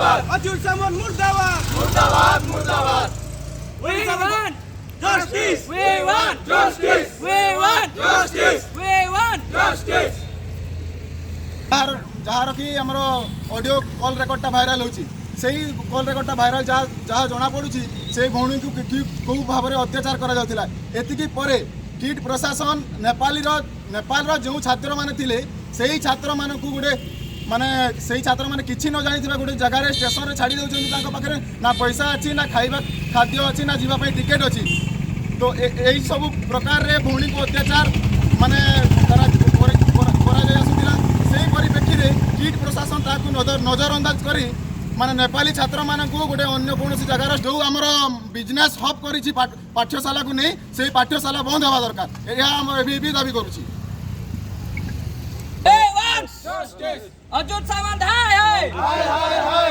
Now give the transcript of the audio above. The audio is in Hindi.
अजूर सामंत मुर्दाबाद मुर्दाबाद मुर्दाबाद We want justice. We want justice. We want justice. We want justice. जहाँ कि आमर ऑडियो कॉल रेकर्डटा भाइराल होची सेही कॉल रेकर्डटा भाइराल जहाँ जना पड़ुची से भौणी को कौ भाव में अत्याचार करा जाउथिला एतिकी परे किट प्रशासन नेपाल जो छात्र माने थिले सेही छात्र मानक गोटे माने सेही छात्र माने किछि न जानिथिबा गोटे जगह स्टेशन रे छाड़ी देउछन तांको पाखरे ना पैसा अछि ना खाइबा खाद्य अछि ना जीवा पई टिकट अछि तो एही सब प्रकार रे भौणी को अत्याचार माने करा जाय आसुथिला सेही परिप्रेक्षी रे किट प्रशासन ताकू नजरअंदाज करी माने नेपाली छात्र मानक गोटे अन्य कौन जगार जो आमर बिजनेस हब करी पाठ्यशाला को नहीं से पाठ्यशाला बंद हवा दरकार यह भी दाबी करुछि अजूर सामंत हाय हाय हाय हाय